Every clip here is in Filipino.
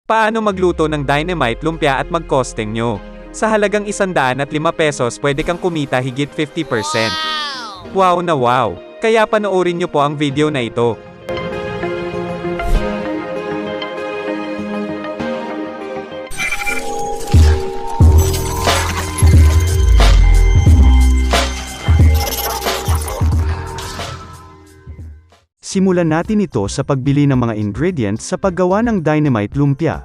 Paano magluto ng dynamite lumpia at mag-costing nyo? Sa halagang 105 pesos pwede kang kumita higit 50%. Wow na wow! Kaya panoorin nyo po ang video na ito. Simulan natin ito sa pagbili ng mga ingredients sa paggawa ng dynamite lumpia.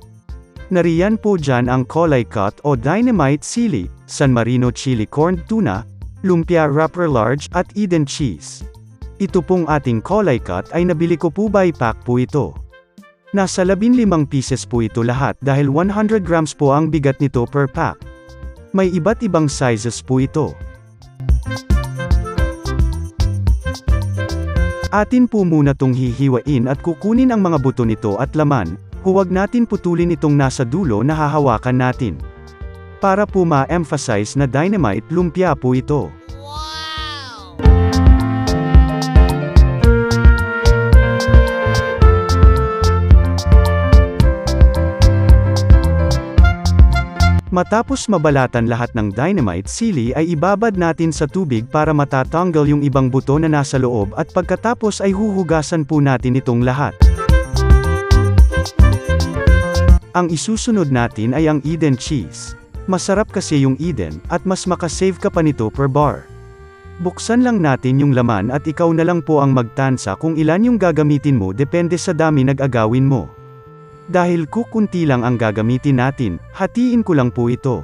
Nariyan po dyan ang Kulay Cut o dynamite sili, San Marino chili corned tuna, lumpia wrapper large at Eden cheese. Ito pong ating Kulay Cut ay nabili ko po by pack po ito. Nasa 15 pieces po ito lahat dahil 100 grams po ang bigat nito per pack. May iba't ibang sizes po ito. Atin po muna tong hihiwain at kukunin ang mga buto nito at laman, huwag natin putulin itong nasa dulo na hahawakan natin. Para po ma-emphasize na dynamite lumpia po ito. Matapos mabalatan lahat ng dynamite sili ay ibabad natin sa tubig para matatanggal yung ibang buto na nasa loob at pagkatapos ay huhugasan po natin itong lahat. Ang isusunod natin ay ang Eden cheese. Masarap kasi yung Eden at mas makasave ka pa nito per bar. Buksan lang natin yung laman at ikaw na lang po ang magtansa kung ilan yung gagamitin mo depende sa dami nag-agawin mo. Dahil kukunti lang ang gagamitin natin, hatiin ko lang po ito.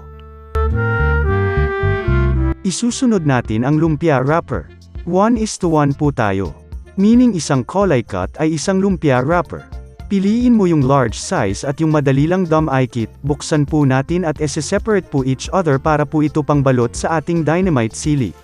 Isusunod natin ang lumpia wrapper. 1:1 po tayo. Meaning isang Kulay Cut ay isang lumpia wrapper. Piliin mo yung large size at yung madali lang dam-i-kit, buksan po natin at ese-separate po each other para po ito pang balot sa ating dynamite sili.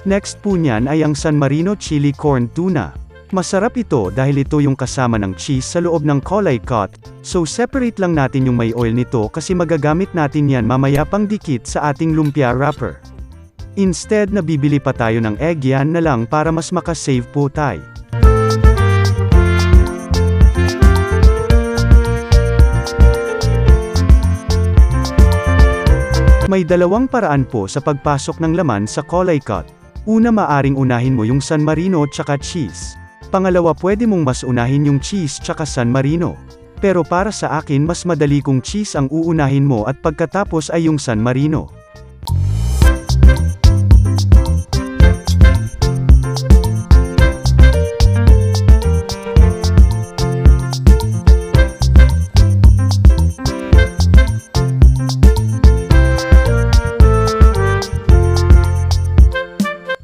Next po niyan ay ang San Marino chili corned tuna. Masarap ito dahil ito yung kasama ng cheese sa loob ng Kulay Cut, so separate lang natin yung may oil nito kasi magagamit natin yan mamaya pang dikit sa ating lumpia wrapper. Instead na bibili pa tayo ng egg, yan na lang para mas makasave po tayo. May dalawang paraan po sa pagpasok ng laman sa Kulay Cut. Una, maaring unahin mo yung San Marino tsaka cheese. Pangalawa, pwede mong mas unahin yung cheese tsaka San Marino. Pero para sa akin mas madali kung cheese ang uunahin mo at pagkatapos ay yung San Marino.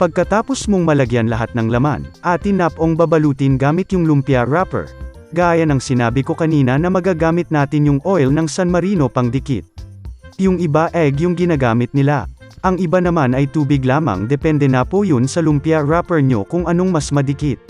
Pagkatapos mong malagyan lahat ng laman, atin na pong babalutin gamit yung lumpia wrapper. Gaya ng sinabi ko kanina na magagamit natin yung oil ng San Marino pang dikit. Yung iba egg yung ginagamit nila. Ang iba naman ay tubig lamang, depende na po yun sa lumpia wrapper nyo kung anong mas madikit.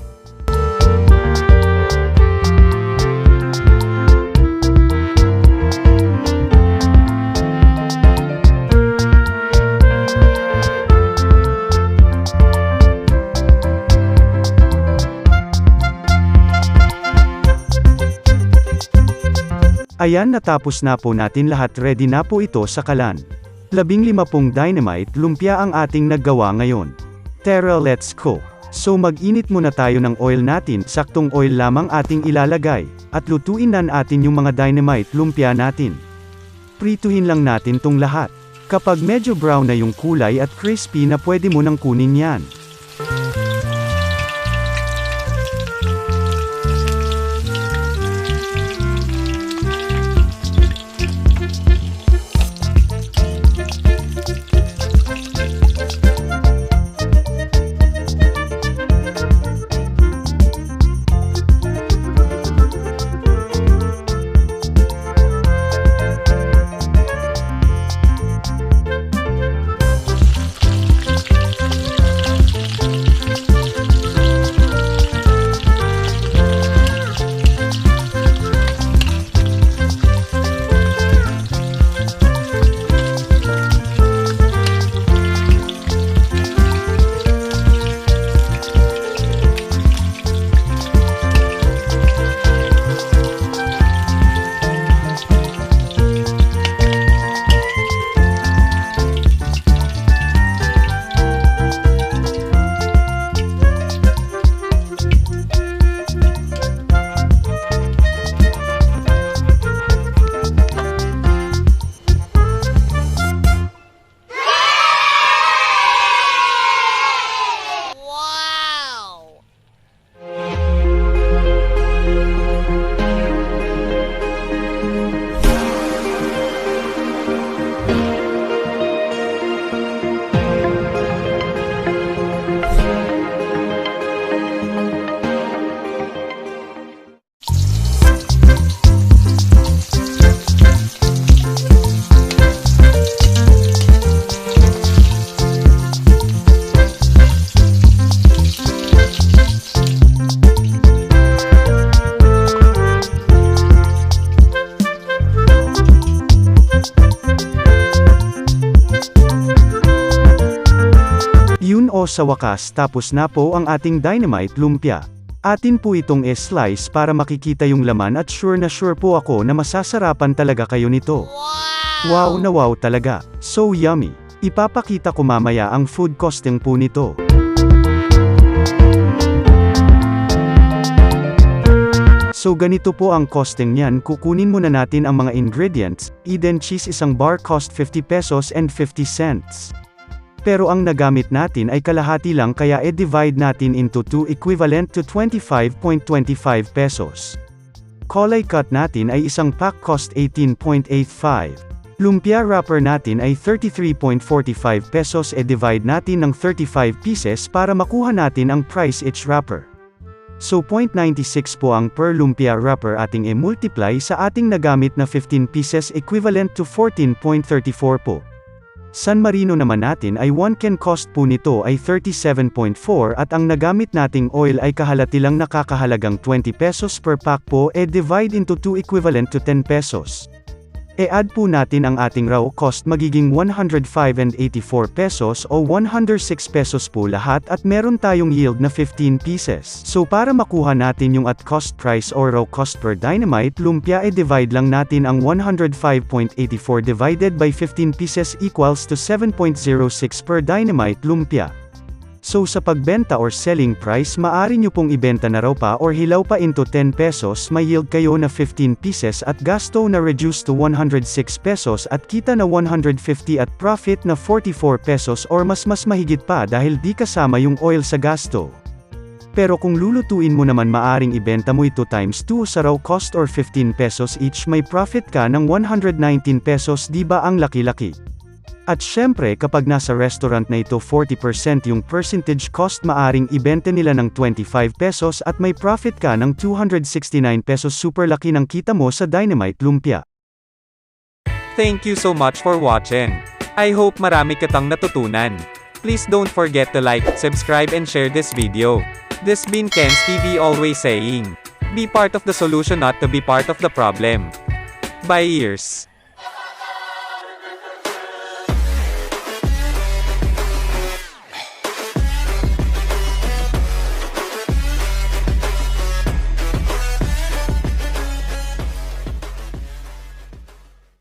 Ayan, natapos na po natin lahat, ready na po ito sa kalan. 15 pong dynamite lumpia ang ating naggawa ngayon. Tara, let's cook. So mag-init muna tayo ng oil natin, saktong oil lamang ating ilalagay, at lutuin na natin yung mga dynamite lumpia natin. Prituhin lang natin tong lahat. Kapag medyo brown na yung kulay at crispy na, pwede mo nang kunin yan. mo sa wakas tapos na po ang ating dynamite lumpia. Atin po itong slice para makikita yung laman at sure na sure po ako na masasarapan talaga kayo nito. Wow na wow talaga. So yummy. Ipapakita ko mamaya ang food costing po nito. So ganito po ang costing niyan. Kukunin muna natin ang mga ingredients. Eden cheese isang bar cost 50 pesos and 50 cents. Pero ang nagamit natin ay kalahati lang kaya divide natin into 2 equivalent to 25.25 pesos. Kolay cut natin ay isang pack cost 18.85. Lumpia wrapper natin ay 33.45 pesos divide natin ng 35 pieces para makuha natin ang price each wrapper. So 0.96 po ang per lumpia wrapper ating multiply sa ating nagamit na 15 pieces equivalent to 14.34 po. San Marino naman natin ay 1 can cost po nito ay 37.4 at ang nagamit nating oil ay kahalati lang nakakahalagang 20 pesos per pack po divide into 2 equivalent to 10 pesos. Add po natin ang ating raw cost magiging 105.84 pesos o 106 pesos po lahat at meron tayong yield na 15 pieces. So para makuha natin yung at cost price or raw cost per dynamite lumpia divide lang natin ang 105.84 divided by 15 pieces equals to 7.06 per dynamite lumpia. So sa pagbenta or selling price maari nyo pong ibenta na raw pa or hilaw pa into 10 pesos may yield kayo na 15 pieces at gasto na reduce to 106 pesos at kita na 150 at profit na 44 pesos or mas mahigit pa dahil di kasama yung oil sa gasto. Pero kung lulutuin mo naman maaring ibenta mo ito times 2 sa raw cost or 15 pesos each may profit ka ng 119 pesos di ba ang laki-laki? At syempre kapag nasa restaurant na ito 40% yung percentage cost maaring ibenta nila ng 25 pesos at may profit ka ng 269 pesos super laki ng kita mo sa dynamite lumpia. Thank you so much for watching. I hope marami katang natutunan. Please don't forget to like, subscribe and share this video. This been Ken's TV always saying, be part of the solution not to be part of the problem. Bye ears.